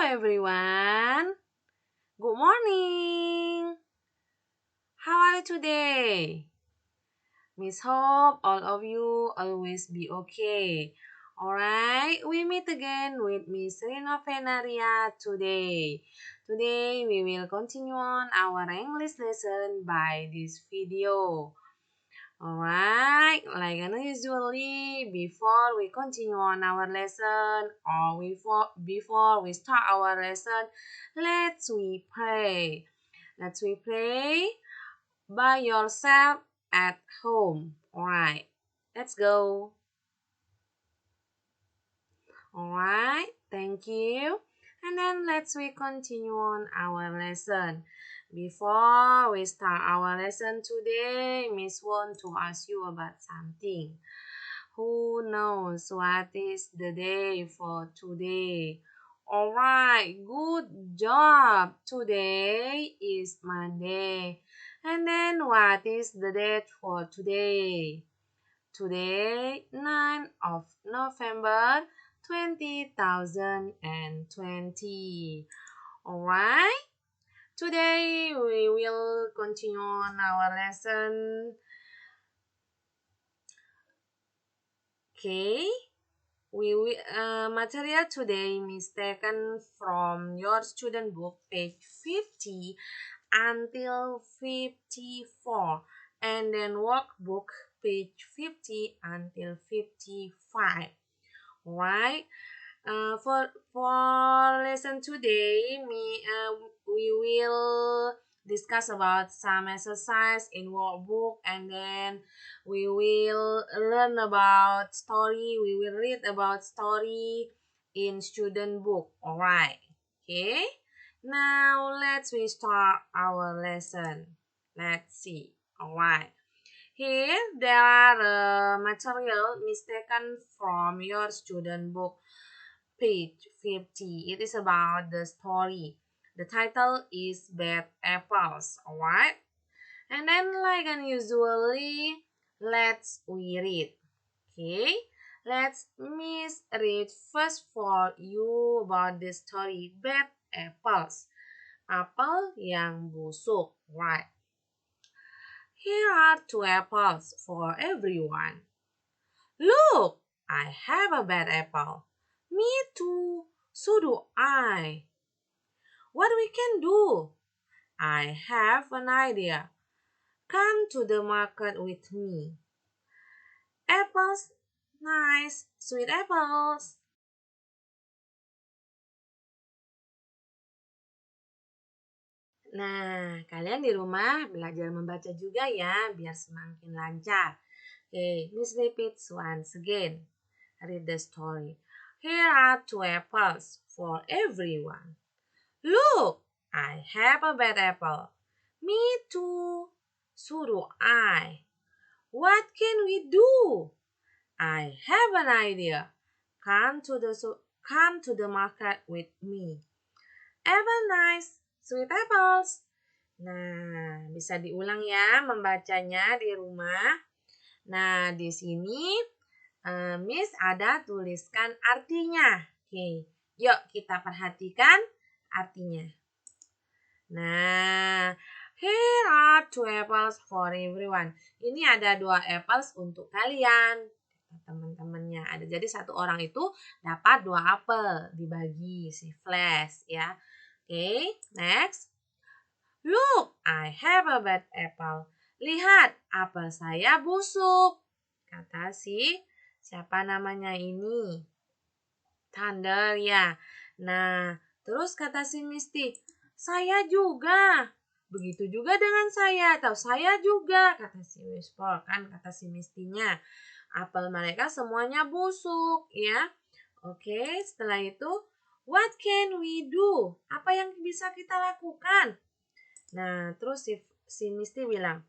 everyone. Good morning. How are you today? Miss hope all of you always be okay. Alright, we meet again with Miss Rina Venaria today. Today we will continue on our English lesson by this video. Alright, like usually, before we continue on our lesson or before we start our lesson, we pray. Let's we pray by yourself at home. Alright, let's go. Alright, thank you. And then we continue on our lesson. Before we start our lesson today, Miss want to ask you about something. Who knows what is the day for today? Alright, good job. Today is Monday. And then what is the date for today? Today, 9th of November, 2020. Alright, today we will continue on our lesson. Okay, material today is taken from your student book page 50 until 54, and then workbook page 50 until 55. Right? For lesson today, we will discuss about some exercise in workbook, and then we will learn about story. We will read about story in student book. Alright. Okay. Now we start our lesson. Let's see. Alright. Here there are material mistaken from your student book page 50. It is about the story. The title is Bad Apples. Alright. And then like usually, we read. Okay. Let's read first for you about the story Bad Apples. Apel yang busuk. Right. Here are 2 apples for everyone. Look, I have a bad apple. Me too, so do I. What we can do? I have an idea. Come to the market with me. Apples, nice, sweet apples. Nah, kalian di rumah belajar membaca juga ya, biar semakin lancar. Okay, Miss repeats once again. Read the story. Here are 2 apples for everyone. Look, I have a bad apple. Me too. So do I. What can we do? I have an idea. Come to the market with me. Apple nice, sweet apples. Nah, bisa diulang ya membacanya di rumah. Nah, di sini Miss ada tuliskan artinya. Oke, yuk kita perhatikan artinya. Nah, here are 2 apples for everyone. Ini ada 2 apples untuk kalian. Teman-temannya ada. Jadi satu orang itu dapat 2 apel dibagi si Flash ya. Oke, next. Look, I have a bad apple. Lihat, apel saya busuk. Kata siapa namanya ini? Thunder ya. Nah, terus kata si Misty, saya juga. Begitu juga dengan saya, atau saya juga, kata si Whisper, kan kata si Mistinya. Apel mereka semuanya busuk, ya. Oke, setelah itu, what can we do? Apa yang bisa kita lakukan? Nah, terus si Misty bilang,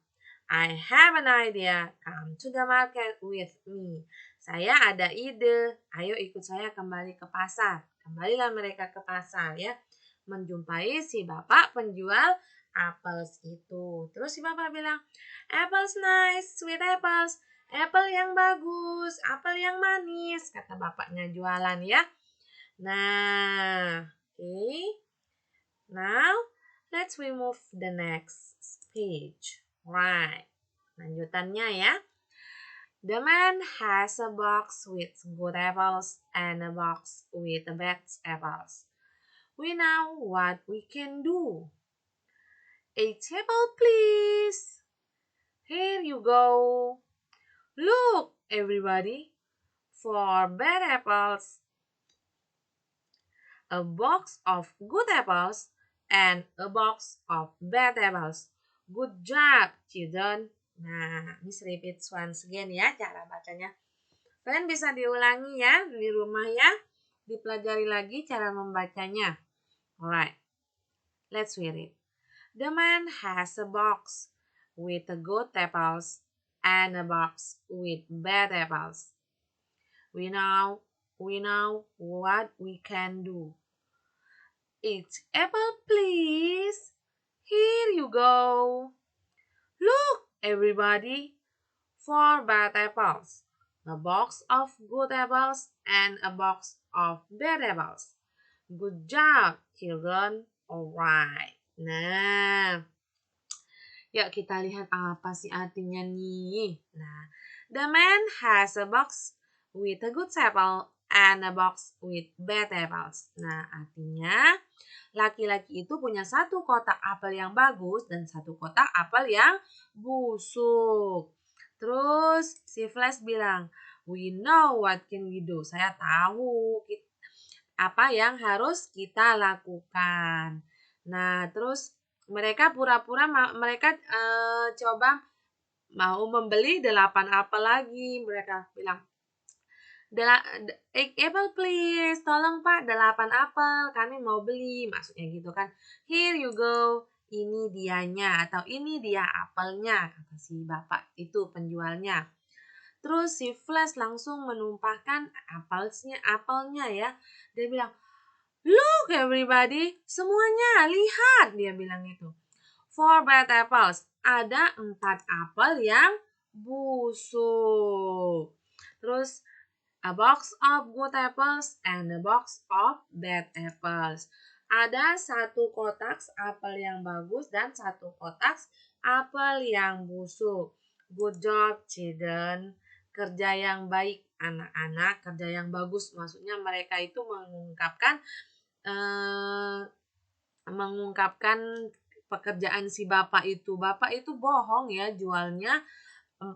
I have an idea. Come to the market with me. Saya ada ide. Ayo ikut saya kembali ke pasar. Kembalilah mereka ke pasar ya. Menjumpai si bapak penjual apples itu. Terus si bapak bilang, apples nice, sweet apples. Apple yang bagus, apel yang manis, kata bapaknya jualan ya. Nah, Okay, now let's remove the next page. Right, lanjutannya ya. The man has a box with good apples and a box with bad apples. We know what we can do. A table, please. Here you go. Look, everybody, for bad apples, a box of good apples and a box of bad apples. Good job, children. Nah, Miss repeat once again ya cara bacanya. Kalian bisa diulangi ya di rumah ya. Dipelajari lagi cara membacanya. Alright, let's read it. The man has a box with good apples and a box with bad apples. We know what we can do. Each apple, please. Here you go. Look, everybody, four bad apples, a box of good apples, and a box of bad apples. Good job, children. Alright. Nah, yuk kita lihat apa sih artinya nih. Nah, the man has a box with a good apple and a box with bad apples. Nah, artinya laki-laki itu punya satu kotak apel yang bagus dan satu kotak apel yang busuk. Terus si Flash bilang, we know what can we do. Saya tahu apa yang harus kita lakukan. Nah, terus mereka pura-pura mereka coba mau membeli 8 apel lagi. Mereka bilang, apple please, tolong Pak 8 apel, kami mau beli, maksudnya gitu kan. Here you go, ini dianya atau ini dia apelnya, kata si bapak itu penjualnya. Terus si Flash langsung menumpahkan apelnya ya. Dia bilang, look everybody, semuanya lihat, dia bilang itu. 4 bad apples, ada 4 apel yang busuk. Terus a box of good apples and a box of bad apples. Ada satu kotak apel yang bagus dan satu kotak apel yang busuk. Good job, children. Kerja yang baik, anak-anak. Kerja yang bagus, maksudnya mereka itu mengungkapkan pekerjaan si bapak itu. Bapak itu bohong ya jualnya.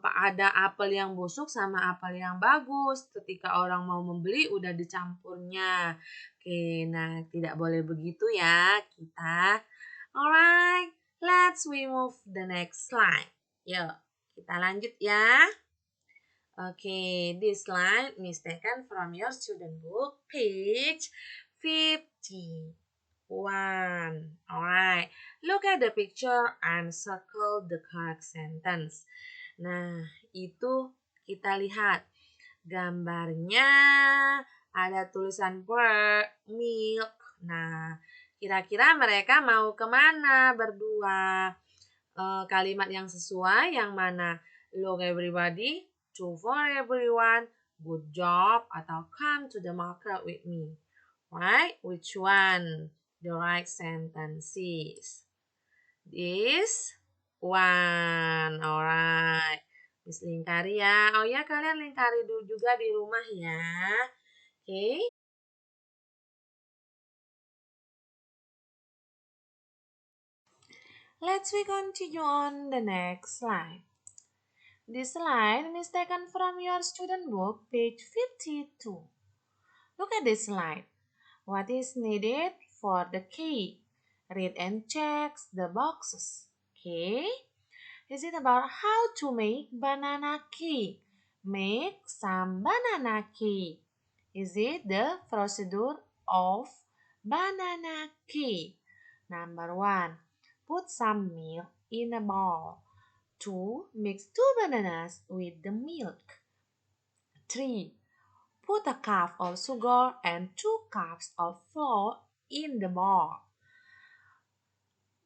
Ada apel yang busuk sama apel yang bagus. Ketika orang mau membeli udah dicampurnya. Oke, nah tidak boleh begitu ya kita. Alright, let's move the next slide. Yuk, kita lanjut ya. Oke, this slide is taken from your student book, page 51. Alright, look at the picture and circle the correct sentence. Nah, itu kita lihat gambarnya ada tulisan milk. Nah, kira-kira mereka mau kemana berdua? Kalimat yang sesuai yang mana? Look everybody, true for everyone, good job, atau come to the market with me. Right? Which one? The right sentences. This one. Alright. Miss lingkari ya. Oh ya, kalian lingkari dulu juga di rumah ya. Oke. Let's we continue on the next slide. This slide is taken from your student book, page 52. Look at this slide. What is needed for the cake? Read and check the boxes. Okay. Is it about how to make banana cake? Make some banana cake. Is it the procedure of banana cake? Number 1. Put some milk in a bowl. 2. Mix 2 bananas with the milk. 3. Put a cup of sugar and 2 cups of flour in the bowl.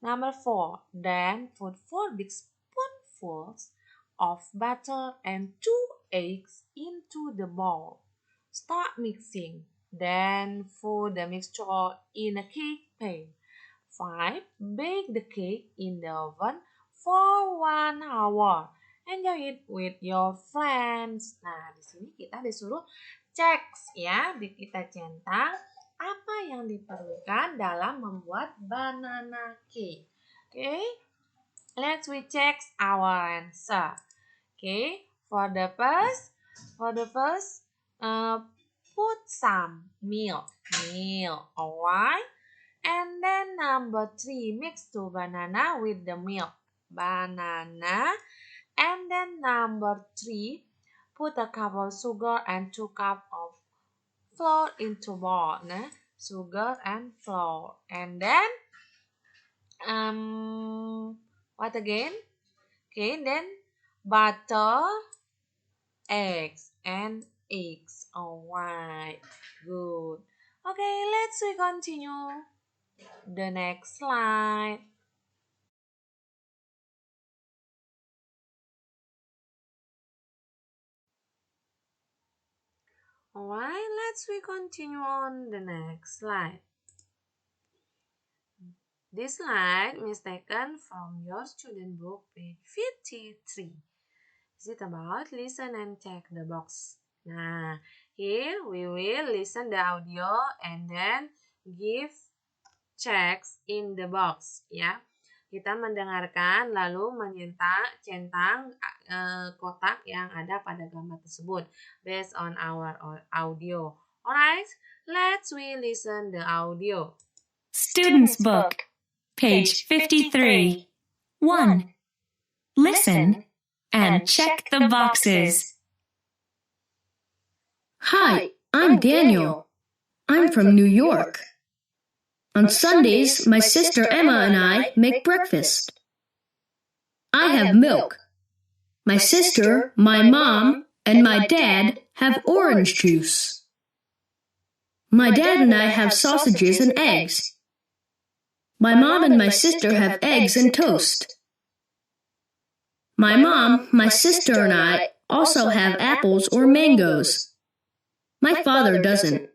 Number 4. Then put 4 big spoonfuls of butter and 2 eggs into the bowl. Start mixing. Then put the mixture in a cake pan. 5. Bake the cake in the oven for 1 hour. Enjoy it with your friends. Nah, di sini kita disuruh cek ya, kita centang apa yang diperlukan dalam membuat banana cake. Okay, let's we check our answer. Okay, for the first, put some milk, alright. And then number 3, mix 2 banana with the milk, banana. And then number 3, put a cup of sugar and 2 cup of flour into bowl. Nah, sugar and flour. And then what again? Okay, then butter, eggs. Alright, good. Okay, let's we continue the next slide. Alright, let's we continue on the next slide. This slide is taken from your student book, page 53. Is it about listen and check the box? Nah, here we will listen the audio and then give checks in the box, ya. Kita mendengarkan lalu centang kotak yang ada pada gambar tersebut based on our audio. Alright, let's we listen the audio. Student's Book, page 53. 1. Listen and check the boxes. Hi, I'm Daniel. I'm from New York. On Sundays, my sister Emma and I make breakfast. I have milk. My sister, my mom, and my dad have orange juice. My dad and I have sausages and eggs. My mom and my sister have eggs and toast. My mom, my sister, and I also have apples or mangoes. My father doesn't.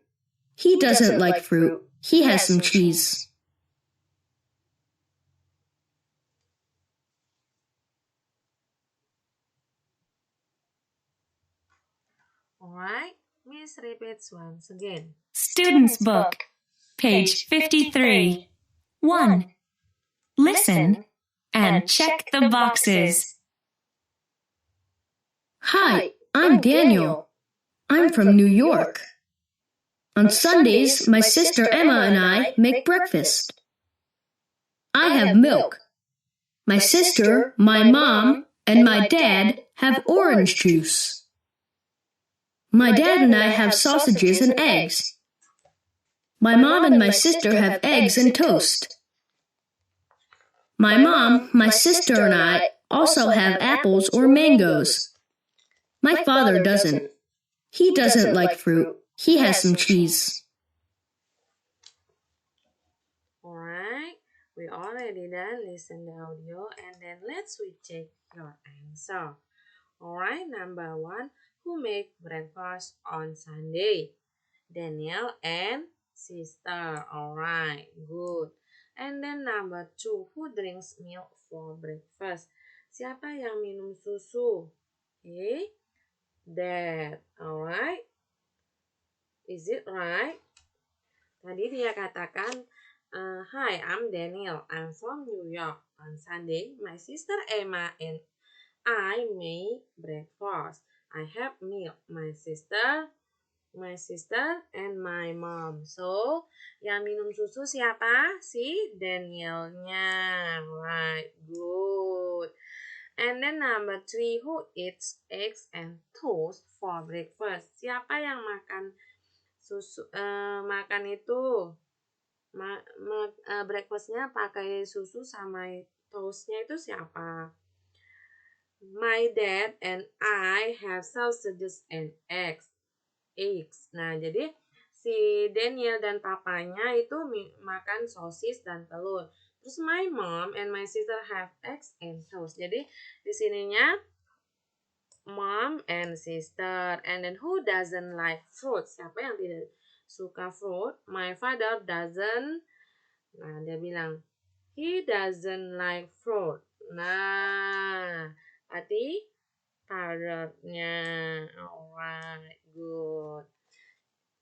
He doesn't like fruit. He has some cheese. Alright, Miss repeats once again. Student's Book, page 53. 1. Listen and check the boxes. Hi, I'm Daniel. I'm from New York. On Sundays, my sister Emma and I make breakfast. I have milk. My sister, my mom, and my dad have orange juice. My dad and I have sausages and eggs. My mom and my sister have eggs and toast. My mom, my sister, and I also have apples or mangoes. My father doesn't. He doesn't like fruit. He has some cheese. Alright, we already done listen the audio and then let's we check your answer. Alright, number 1, who make breakfast on Sunday? Daniel and sister. Alright, good. And then number 2, who drinks milk for breakfast? Siapa yang minum susu? Okay, Dad. Alright. Is it right? Tadi dia katakan, Hi, I'm Daniel. I'm from New York. On Sunday, my sister Emma and I make breakfast. I have milk. My sister, and my mom. So, yang minum susu siapa? Si Danielnya. Right, good. And then number 3, who eats eggs and toast for breakfast? Siapa yang makan makan itu breakfastnya pakai susu sama toastnya itu siapa? My dad and I have sausages and eggs. Nah, jadi si Daniel dan papanya itu makan sosis dan telur. Terus my mom and my sister have eggs and toast. Jadi di sininya mom and sister. And then who doesn't like fruit? Siapa yang tidak suka fruit. My father doesn't. Nah, dia bilang, he doesn't like fruit. Nah, berarti father-nya. Alright, good.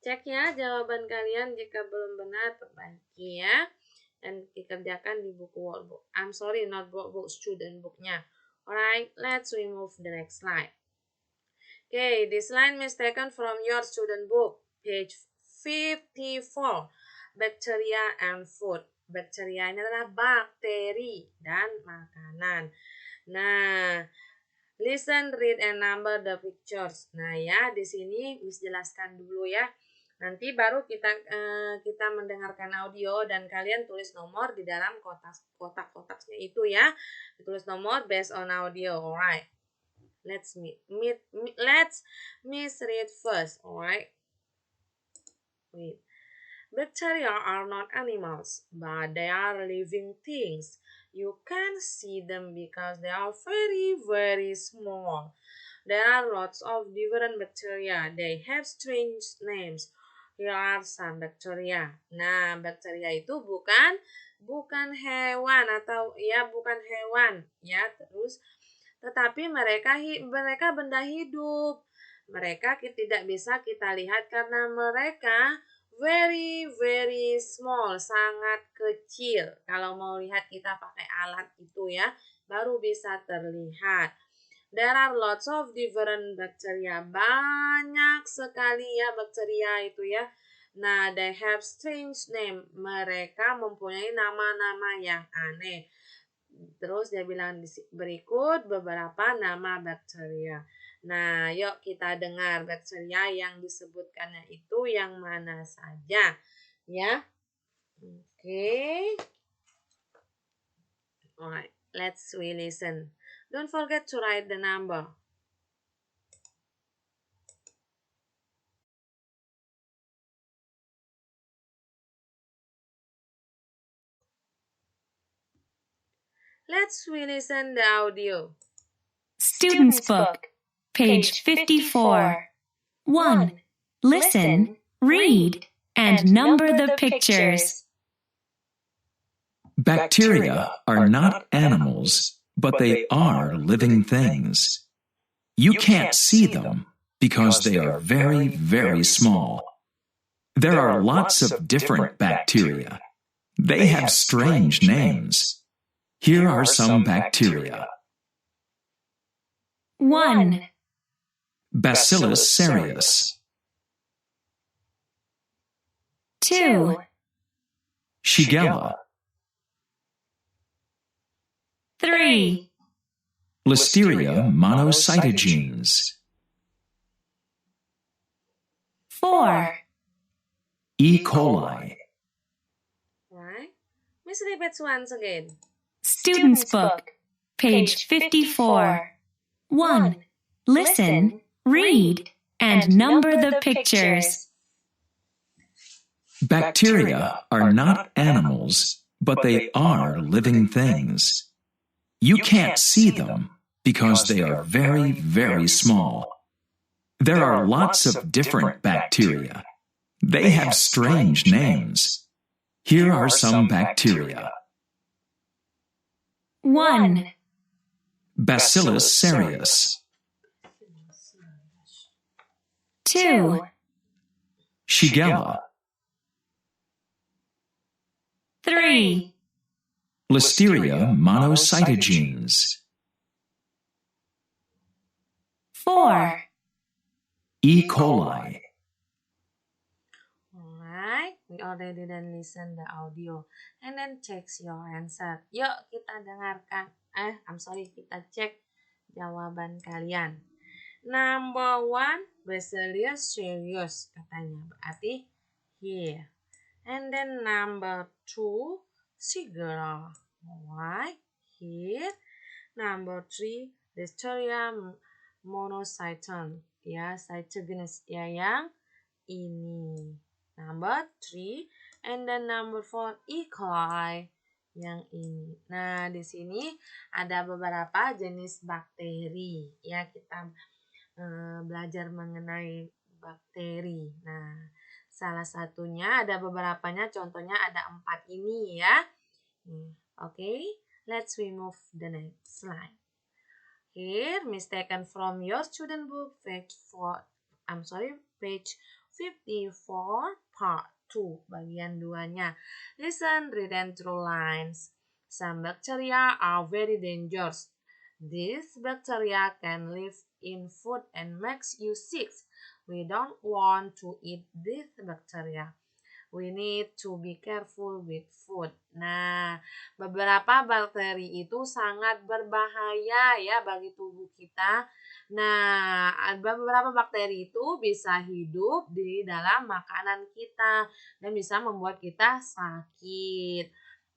Cek ya jawaban kalian, jika belum benar perbaiki ya. Dan dikerjakan di buku workbook. I'm sorry, not workbook, student booknya. Alright, let's remove the next slide. Okay, this line is taken from your student book, page 54. Bacteria and food. Bacteria ini adalah bakteri dan makanan. Nah, listen, read, and number the pictures. Nah ya, di sini Miss jelaskan dulu ya. Nanti baru kita mendengarkan audio dan kalian tulis nomor di dalam kotak-kotaknya itu ya. Tulis nomor based on audio. Alright. Let's Miss read first. Alright. Wait. Bacteria are not animals, but they are living things. You can see them because they are very, very small. There are lots of different bacteria. They have strange names. Here are some bacteria. Nah, bacteria itu bukan hewan atau ya bukan hewan ya. Terus tetapi mereka benda hidup. Mereka tidak bisa kita lihat karena mereka very, very small, sangat kecil. Kalau mau lihat kita pakai alat itu ya, baru bisa terlihat. There are lots of different bacteria. Banyak sekali ya bakteria itu ya. Nah, they have strange name. Mereka mempunyai nama-nama yang aneh. Terus dia bilang berikut beberapa nama bakteria. Nah, yuk kita dengar bakteria yang disebutkannya itu yang mana saja. Ya. Oke. Alright, let's listen. Don't forget to write the number. Let's listen the audio. Student's Book, page 54. 1. Listen, read, and number the pictures. Bacteria are not animals, but they are living things. You can't see them because they are very, very small. There are lots of different bacteria. They have strange names. Here are some bacteria. 1. Bacillus cereus, 2. Shigella, 3. Listeria monocytogenes, 4. E. coli, Right? Miss repeats once again. Student's Book, page 54. 1. Listen, read, and number the pictures. Bacteria are not animals, but they are living things. You can't see them because they are very, very small. There are lots of different bacteria. They have strange names. Here are some bacteria. 1. Bacillus cereus, 2. Shigella, 3. Listeria monocytogenes, 4. E. coli, Alright, we already then listen the audio and then check your answer. Yuk kita dengarkan. Kita cek jawaban kalian. Number 1, Bacillus cereus katanya. Berarti here. And then number 2, Shigella. Alright, here. Number 3, Listeria monocyton. Ya, cytogenes ya yang ini. Number 3, and then number 4, E. coli yang ini. Nah, di sini ada beberapa jenis bakteri. Ya, kita belajar mengenai bakteri. Nah, Salah satunya ada beberapanya, contohnya ada 4 ini ya. Okay, let's remove the next slide. Here, mistaken from your student book, page 54, part 2, bagian 2-nya. Listen, read, and draw lines. Some bacteria are very dangerous. These bacteria can live in food and makes you sick. We don't want to eat these bacteria. We need to be careful with food. Nah, beberapa bakteri itu sangat berbahaya ya bagi tubuh kita. Nah, beberapa bakteri itu bisa hidup di dalam makanan kita dan bisa membuat kita sakit.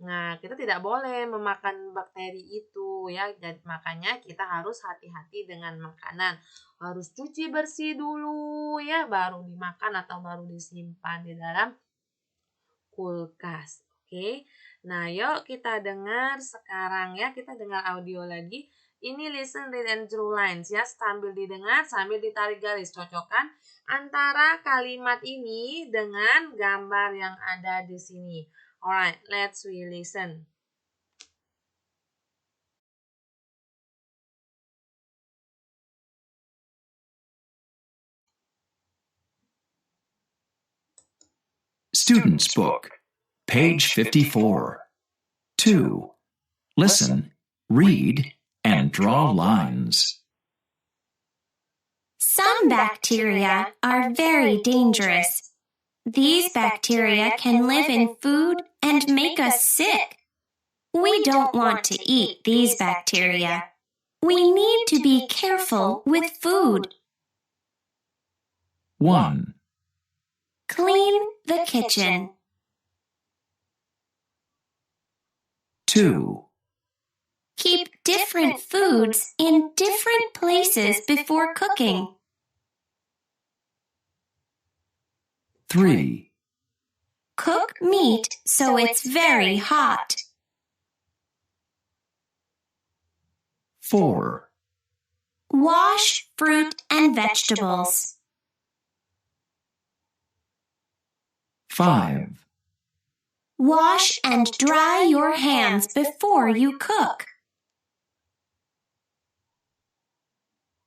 Nah, kita tidak boleh memakan bakteri itu ya. Dan makanya kita harus hati-hati dengan makanan. Harus cuci bersih dulu ya, baru dimakan atau baru disimpan di dalam kulkas. Oke. Nah, yuk kita dengar sekarang ya. Kita dengar audio lagi. Ini listen, read, and draw lines ya. Sambil didengar, sambil ditarik garis. Cocokkan antara kalimat ini dengan gambar yang ada di sini. Alright, let's listen. Student's Book, page 54. 2. Listen, read, and draw lines. Some bacteria are very dangerous. These bacteria can live in food and make us sick. We don't want to eat these bacteria. We need to be careful with food. 1. Clean the kitchen. 2. Keep different foods in different places before cooking. 3. Cook meat so it's very hot. 4. Wash fruit and vegetables. 5. Wash and dry your hands before you cook.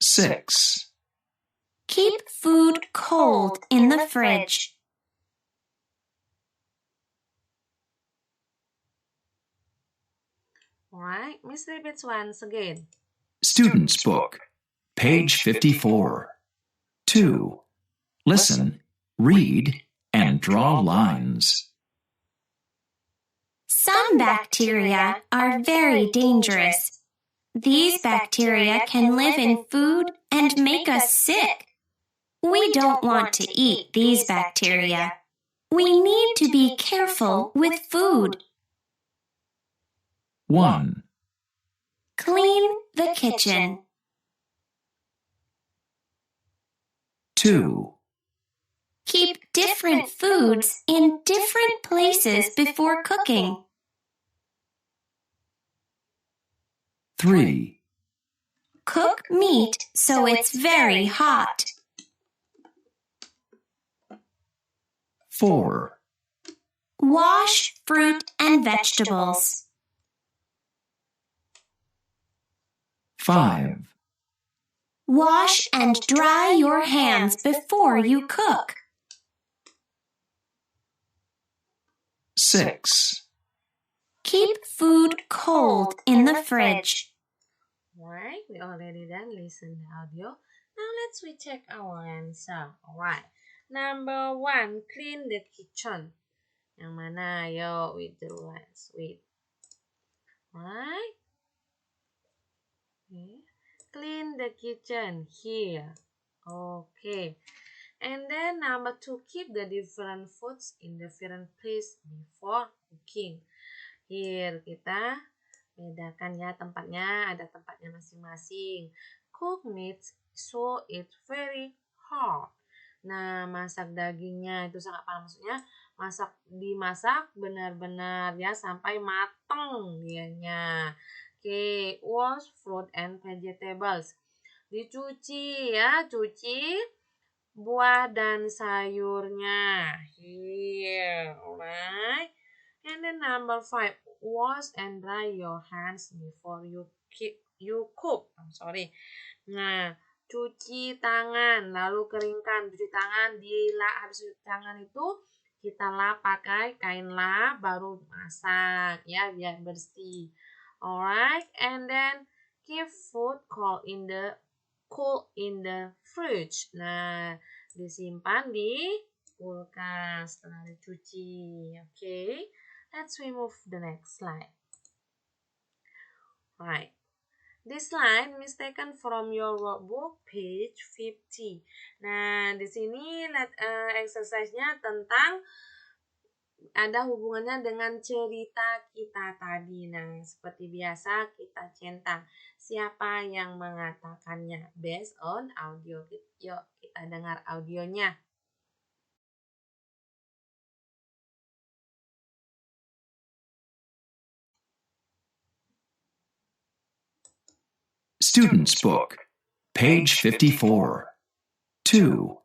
6. Keep food cold in the fridge. Alright, Miss repeats once again. Student's Book, page 54. 2. Listen, read, and draw lines. Some bacteria are very dangerous. These bacteria can live in food and make us sick. We don't want to eat these bacteria. We need to be careful with food. 1. Clean the kitchen. 2. Keep different foods in different places before cooking. 3. Cook meat so it's very hot. 4. Wash fruit and vegetables. 5. Wash and dry your hands before you cook. 6. Keep food cold in the fridge. Alright, we already done listen the audio. Now let's recheck our answer. Alright. Number 1, clean the kitchen. Yang mana? Yo, with the lines. Wait. Alright. Okay. Clean the kitchen here. Okay. And then number 2, keep the different foods in different place before cooking. Here kita bedakan ya tempatnya, ada tempatnya masing-masing. Cook meat so it's very hard. Nah, masak dagingnya itu sangat panas, maksudnya dimasak benar-benar ya sampai mateng dianya. Oke, wash fruit and vegetables. Dicuci ya, cuci buah dan sayurnya. Here, alright. And then number 5, wash and dry your hands before you cook. Nah, cuci tangan, lalu keringkan. Cuci tangan, habis cuci tangan itu kita lap pakai kain lap, baru masak ya biar bersih. Alright, and then keep food cool in the fridge. Nah, disimpan di kulkas setelah dicuci. Okay, let's remove the next slide. Right. This line is taken from your workbook page 50. Nah, di sini exercise-nya tentang ada hubungannya dengan cerita kita tadi. Nah, seperti biasa kita centang siapa yang mengatakannya based on audio. Yuk, kita dengar audionya. Student's Book, page 54. 2.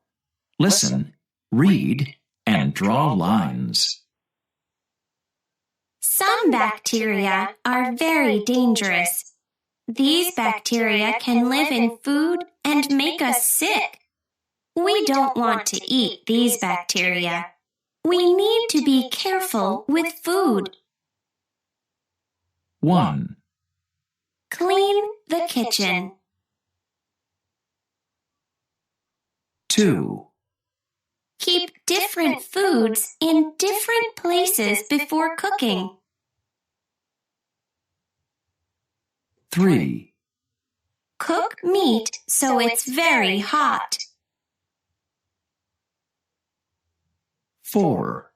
Listen, read, and draw lines. Some bacteria are very dangerous. These bacteria can live in food and make us sick. We don't want to eat these bacteria. We need to be careful with food. 1. Clean the kitchen. 2. Keep different foods in different places before cooking. 3. Cook meat so it's very hot. 4.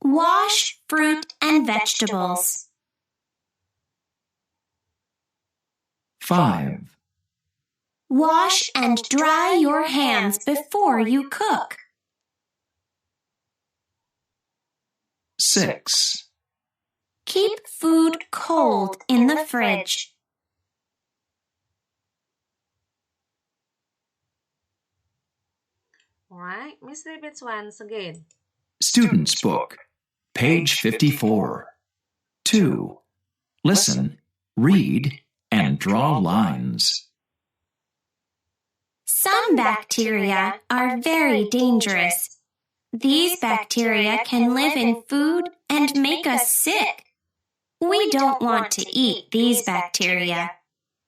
Wash fruit and vegetables. 5. Wash and dry your hands before you cook. 6. Keep food cold in the fridge. Alright, Miss repeats once again. Student's Book, page 54. 2. Listen, read, and draw lines. Some bacteria are very dangerous. These bacteria can live in food and make us sick. We don't want to eat these bacteria.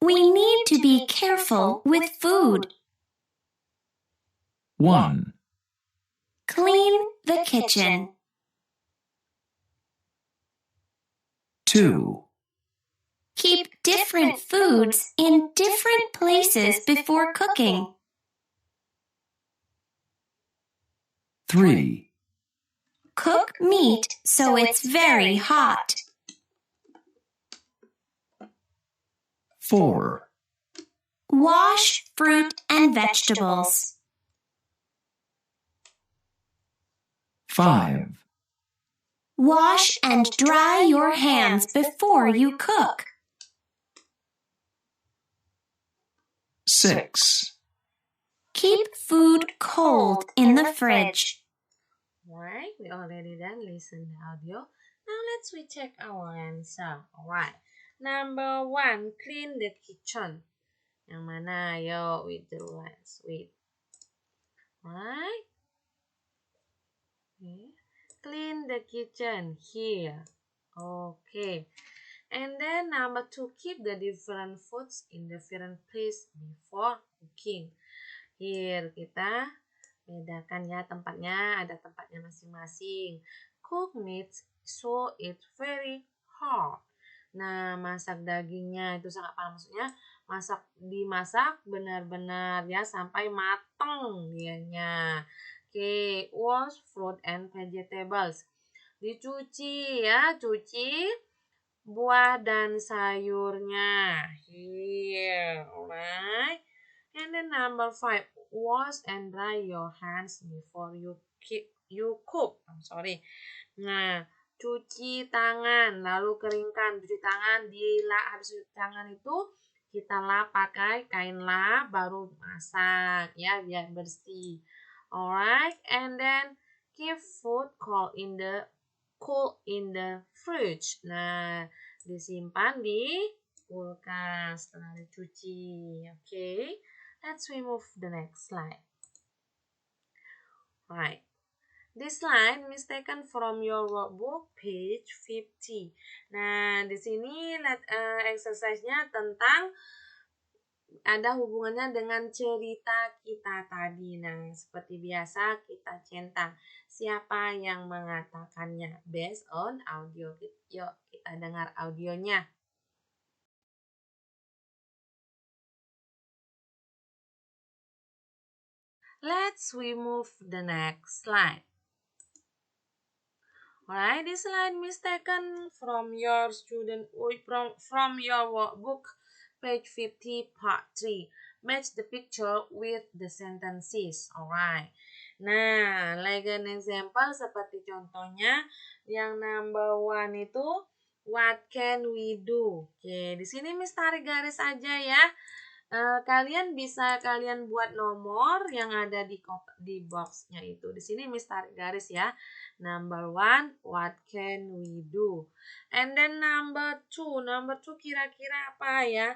We need to be careful with food. 1. Clean the kitchen. 2. Keep different foods in different places before cooking. 3. Cook meat so it's very hot. 4. Wash fruit and vegetables. 5. Wash and dry your hands before you cook. 6. Keep food cold in the fridge. Alright, we already done listen the audio. Now let's recheck our answer. Alright. Number 1, clean the kitchen. Yang mana? Yo, with the lines. Wait. Alright. Okay. Clean the kitchen here. Okay. And then number 2, keep the different foods in different place before cooking. Here kita bedakan ya tempatnya, ada tempatnya masing-masing. Cook meat so it's very hard. Nah, masak dagingnya itu sangat panas, maksudnya dimasak benar-benar ya sampai matang dianya. Oke, wash fruit and vegetables. Dicuci ya, cuci buah dan sayurnya. Here, alright. And then number 5, wash and dry your hands before you cook. Nah, cuci tangan, lalu keringkan. Cuci tangan, habis cuci tangan itu kita lap pakai kain lap, baru masak ya biar bersih. Alright, and then keep food cool in the fridge. Nah, disimpan di kulkas setelah dicuci. Okay, let's remove the next slide. Right. This line is taken from your workbook page 50. Nah, di sini exercise-nya tentang ada hubungannya dengan cerita kita tadi. Nah, seperti biasa kita centang siapa yang mengatakannya based on audio. Yuk, kita dengar audionya. Let's remove the next slide. Alright, this slide is taken from your from your workbook page 50 part 3. Match the picture with the sentences. Alright. Nah, like an example seperti contohnya yang number 1 itu what can we do? Oke, di sini Miss tarik garis aja ya. Kalian bisa buat nomor yang ada di boxnya itu. Di sini Miss tarik garis ya. Number 1, what can we do? And then number 2 kira-kira apa ya?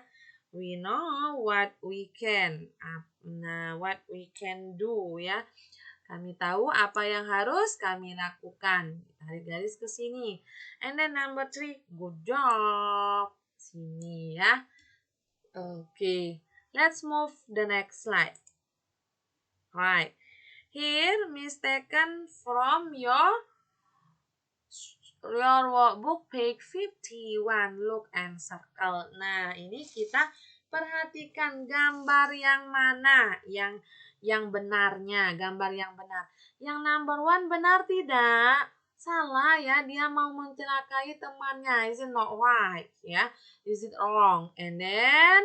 We know what we can. Nah, what we can do ya. Kami tahu apa yang harus kami lakukan. Tarik garis ke sini. And then number 3, good job. Sini ya. Okay, let's move the next slide. Right, here Miss taken from your workbook page 51. Look and circle. Nah, ini kita perhatikan gambar yang mana yang benarnya, gambar yang benar. Yang number 1 benar tidak? Salah ya, dia mau mencelakai temannya. Is it not right? Ya, is it wrong? And then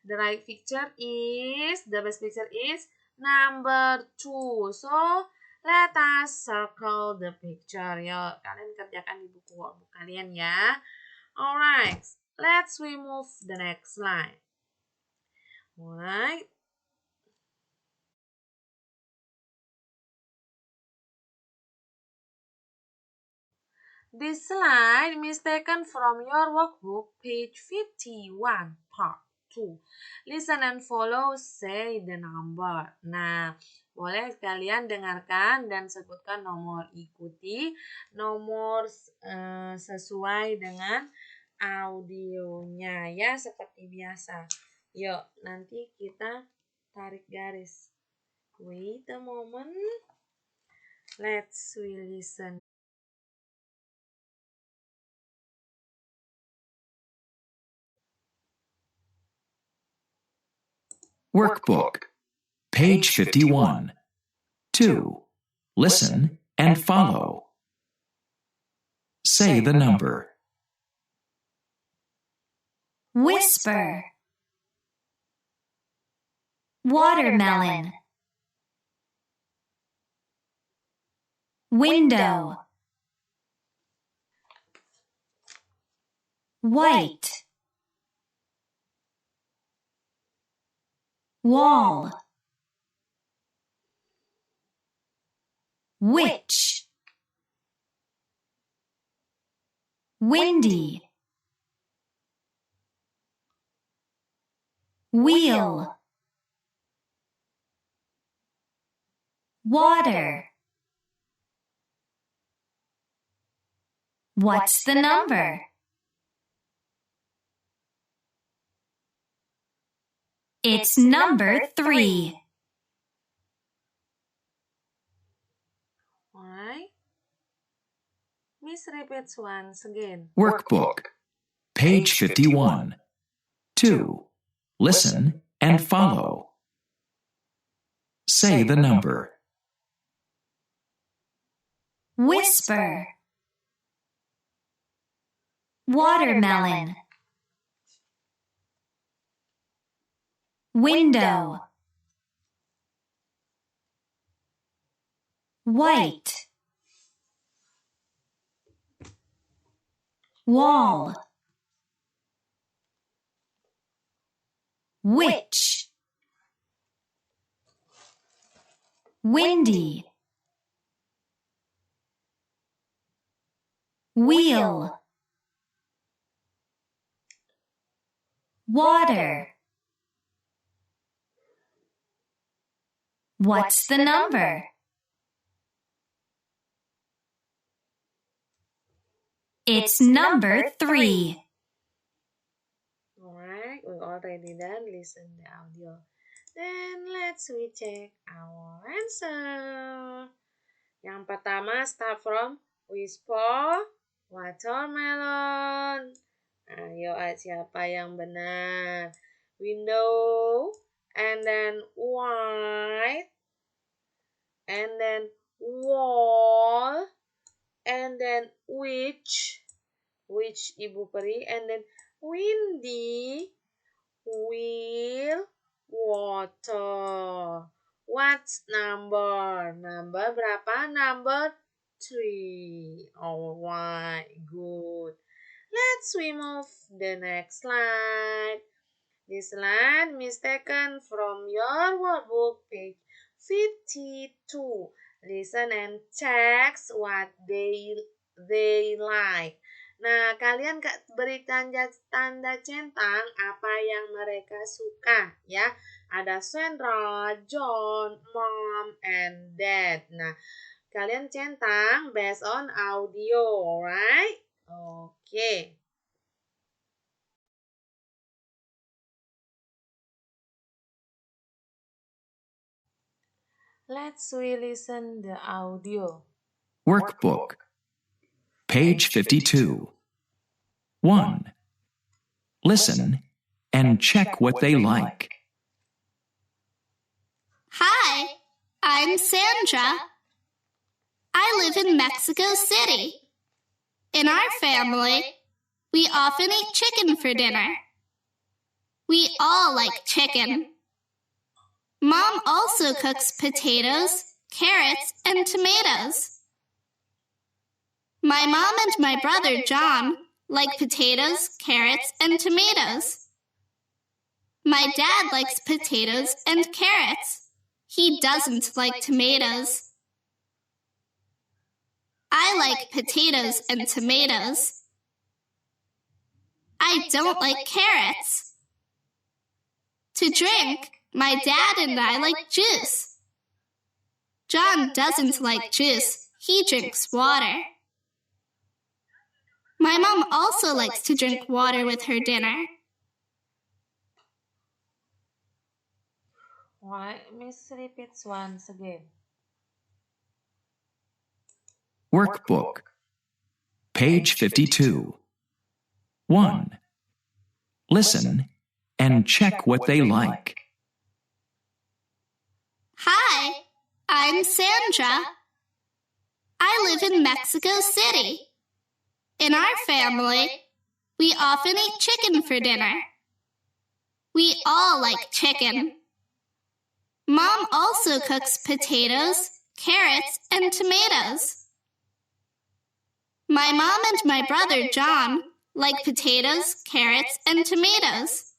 the best picture is number 2. So let us circle the picture. Yuk, kalian kerjakan di buku workbook kalian ya. Alright, let's remove the next slide. Alright. This slide is taken from your workbook, page 51, part 2. Listen and follow, say the number. Nah, boleh kalian dengarkan dan sebutkan nomor. Ikuti nomor sesuai dengan audionya ya, seperti biasa. Yuk, nanti kita tarik garis. Wait a moment. Let's listen. Workbook, page 51. 2. Listen and follow. Say the number. Whisper. Watermelon. Window. White. Wall. Witch. Windy. Wheel. Water. What's the number? It's number 3. Alright. Miss repeats once again. Workbook, page 51. 2. Listen and follow. Say the number. Whisper. Watermelon. Window. White. Wall. Witch. Windy. Wheel. Water. What's the number? It's number 3. Alright, we already done listen the audio. Then let's check our answer. Yang pertama start from whisper watermelon. Ayo, siapa yang benar? Window, and then white, and then wall, and then which Ibu Peri, and then windy, wheel, water. What's number? Number berapa? Number 3. Alright, good. Let's move the next slide. This slide is taken from your workbook page 52. Listen and check what they like. Nah, kalian beri tanda centang apa yang mereka suka ya. Ada Sandra, John, Mom, and Dad. Nah, kalian centang based on audio, alright? Okay. Let's listen the audio. Workbook. Page 52. 1. Listen and check what they like. Hi, I'm Sandra. I live in Mexico City. In our family, we often eat chicken for dinner. We all like chicken. Mom also cooks potatoes, carrots, and tomatoes. My mom and my brother John like potatoes, carrots, and tomatoes. My dad likes potatoes and carrots. He doesn't like tomatoes. I like potatoes and tomatoes. I don't like carrots. To drink, my dad and I like juice. John doesn't like juice. He drinks water. My mom also likes to drink water with her dinner. Why, Miss repeats once again. Workbook. Page 52. 1. Listen and check what they like. Hi, I'm Sandra. I live in Mexico City. In our family, we often eat chicken for dinner. We all like chicken. Mom also cooks potatoes, carrots, and tomatoes. My mom and my brother John like potatoes, carrots, and tomatoes.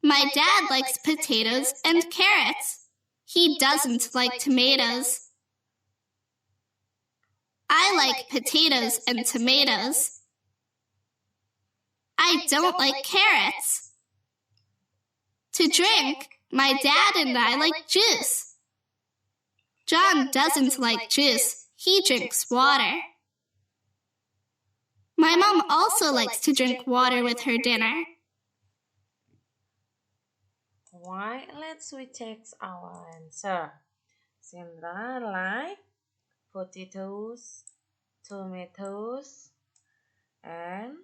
My dad likes potatoes and carrots. He doesn't like tomatoes. I like potatoes and tomatoes. I don't like carrots. To drink, my dad and I like juice. John doesn't like juice. He drinks water. My mom also likes to drink water with her dinner. Why? Let's check our answer. Sandra like potatoes, tomatoes, and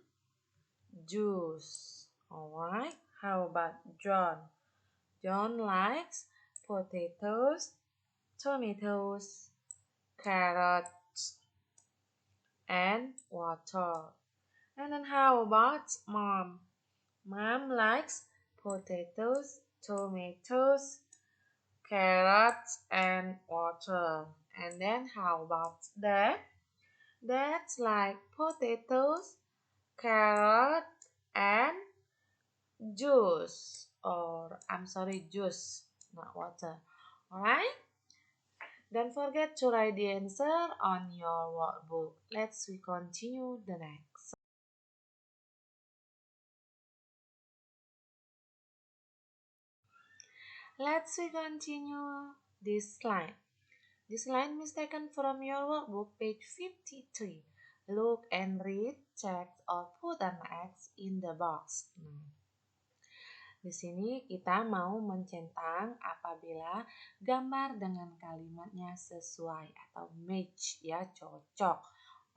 juice. Alright, how about John? John likes potatoes, tomatoes, carrots, and water. And then how about Mom? Mom likes potatoes, tomatoes, carrots, and water. And then how about Dad? Dad's like potatoes, carrot, and juice. juice, not water. Alright? Don't forget to write the answer on your workbook. Let's continue the next. Let's continue this line. This line is taken from your workbook, page 53. Look and read, check, or put an X in the box. Di sini kita mau mencentang apabila gambar dengan kalimatnya sesuai atau match, ya, cocok.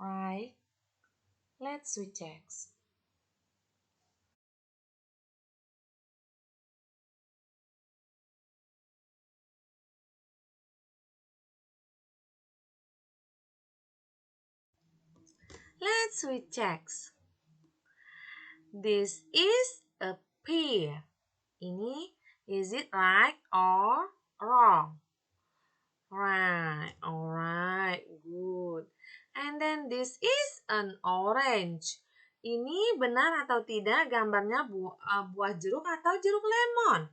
Right? Let's check. Let's check. This is a pear. Ini, is it right or wrong? Right, alright, good. And then this is an orange. Ini benar atau tidak gambarnya buah jeruk atau jeruk lemon?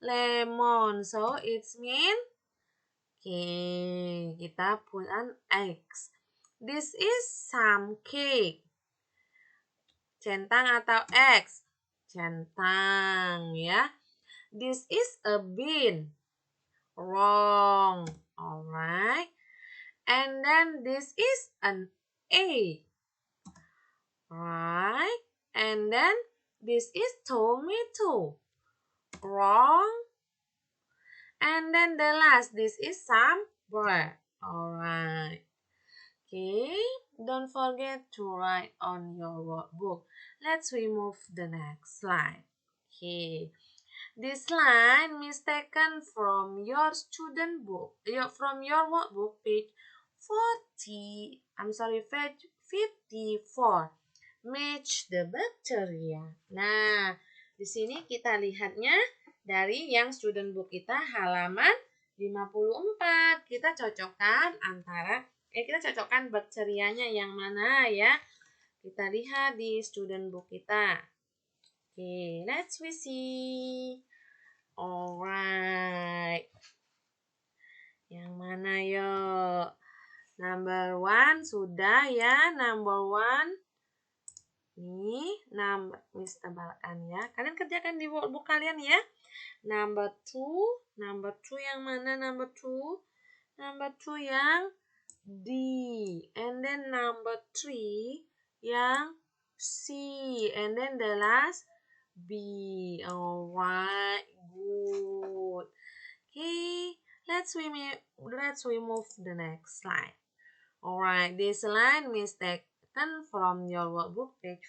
Lemon, so it's mean, okay, kita put an X. This is some cake. Centang atau X? Centang, ya. This is a bean. Wrong. Alright. And then this is an A. Right. And then this is tomato. Wrong. And then the last, this is some bread. Alright. Okay. Don't forget to write on your workbook. Let's remove the next slide. Okay. This line is taken from your student book, from your workbook, page 54. Match the bacteria. Nah, di sini kita lihatnya dari yang student book kita halaman 54. Kita cocokkan bakterianya yang mana, ya. Kita lihat di student book kita. Okay, let's see. Alright. Yang mana yuk? Number 1 sudah, ya. Number 1. Nih, Miss tebalkan, ya. Kalian kerjakan di workbook kalian, ya. Number 2. Number 2 yang mana number 2? Number 2 yang D. And then number 3 yang C. And then the last B. Alright, good. Okay, let's remove the next slide. Alright, this line is taken from your workbook, page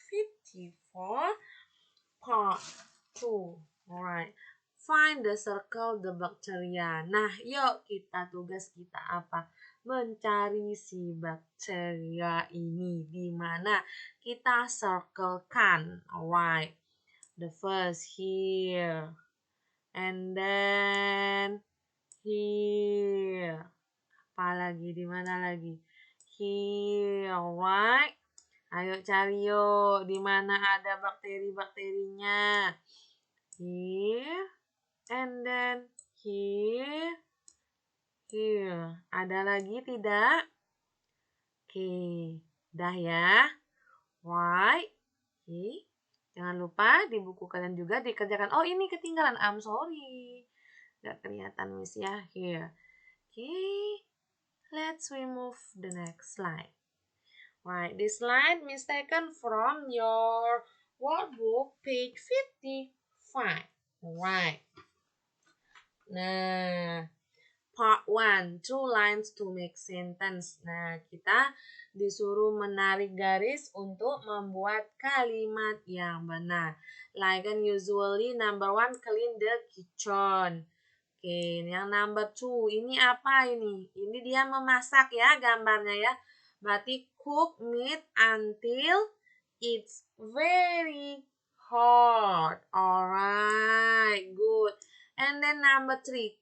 54, part 2. Alright, find the circle the bacteria. Nah, yuk tugas kita apa? Mencari si bakteria ini di mana kita circlekan. Alright. The first here, and then here. Apalagi, di mana lagi? Here, alright. Ayo cari yuk, di mana ada bakteri-bakterinya. Here, and then here. Ada lagi tidak? Oke, dah ya. Right. Oke. Jangan lupa di buku kalian juga dikerjakan. Oh, ini ketinggalan. I'm sorry. Gak kelihatan, Miss, ya. Here. Okay. Let's remove the next slide. Right. This slide is taken from your workbook, page 55. Right. Nah, part 1. 2 lines to make sentence. Nah, kita disuruh menarik garis untuk membuat kalimat yang benar. Like and usually, number 1, clean the kitchen. Oke, yang number 2, ini apa ini? Ini dia memasak, ya, gambarnya, ya. Berarti cook meat until it's very hot. Alright, good. And then number 3,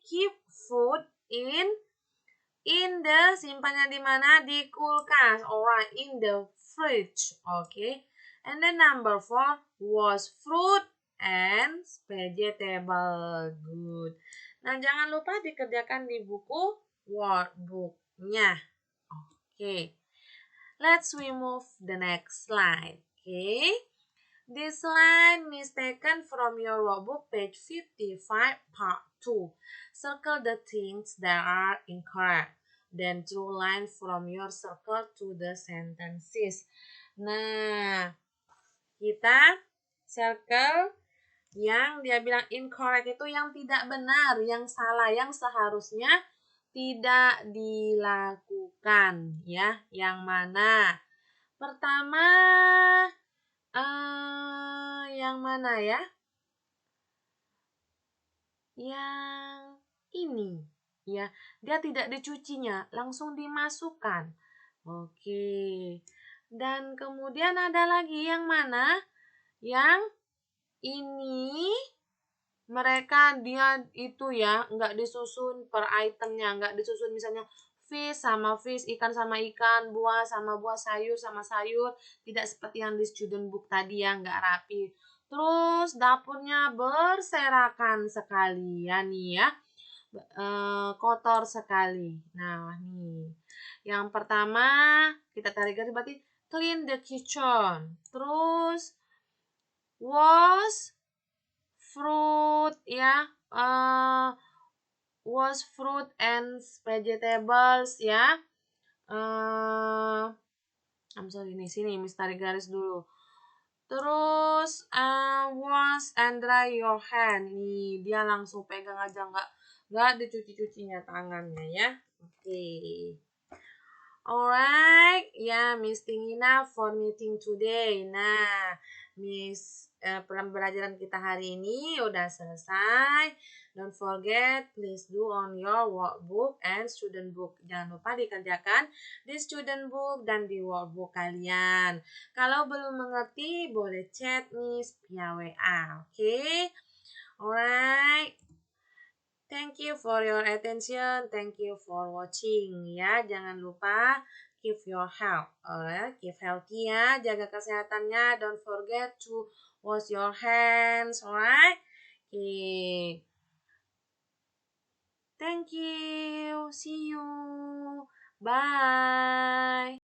keep food in the, simpannya di mana? Di kulkas. Alright, in the fridge. Okay. And then number 4, wash fruit and vegetable. Good. Nah, jangan lupa dikerjakan di buku workbook-nya. Oke. Let's remove the next slide. Okay. This line is taken from your workbook, page 55, part 2. Circle the things that are incorrect. Then draw line from your circle to the sentences. Nah, kita circle yang dia bilang incorrect itu yang tidak benar, yang salah, yang seharusnya tidak dilakukan, ya. Yang mana? Pertama, yang mana ya? Yang ini, ya. Dia tidak dicucinya, langsung dimasukkan. Oke. Dan kemudian ada lagi yang mana? Yang ini dia itu ya, nggak disusun per itemnya, nggak disusun misalnya fish sama fish, ikan sama ikan, buah sama buah, sayur sama sayur, tidak seperti yang di student book tadi yang nggak rapi. Terus dapurnya berserakan sekali ya nih ya, kotor sekali. Nah nih, yang pertama kita tarik garis berarti clean the kitchen. Terus wash fruit ya, wash fruit and vegetables ya. I'm sorry nih, sini Miss tarik garis dulu. Terus wash and dry your hand. Nih dia langsung pegang aja, nggak dicuci-cucinya tangannya ya. Oke. Alright, ya Miss Tingina for meeting today. Nah, Miss pembelajaran kita hari ini udah selesai. Don't forget, please do on your workbook and student book. Jangan lupa dikerjakan di student book dan di workbook kalian. Kalau belum mengerti, boleh chat Miss via WA. Oke? Alright. Thank you for your attention. Thank you for watching ya. Jangan lupa keep your health. Alright, keep healthy ya. Jaga kesehatannya. Don't forget to wash your hands. Alright. Okay. Thank you. See you. Bye.